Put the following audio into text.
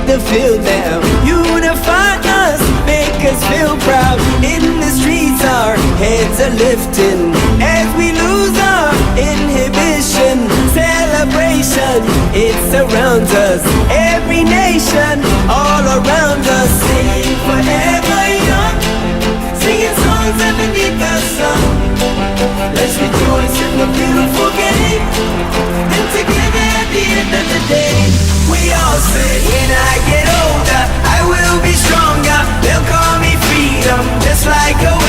the field now. Unify us, make us feel proud. In the streets our heads are lifting as we lose our inhibition. Celebration, it surrounds us. Every nation, all around us. Sing forever young, singing songs underneath the sun. Let's rejoice in the beautiful game, and together at the end of the day, we all say, when I get older, I will be stronger. They'll call me freedom, just like a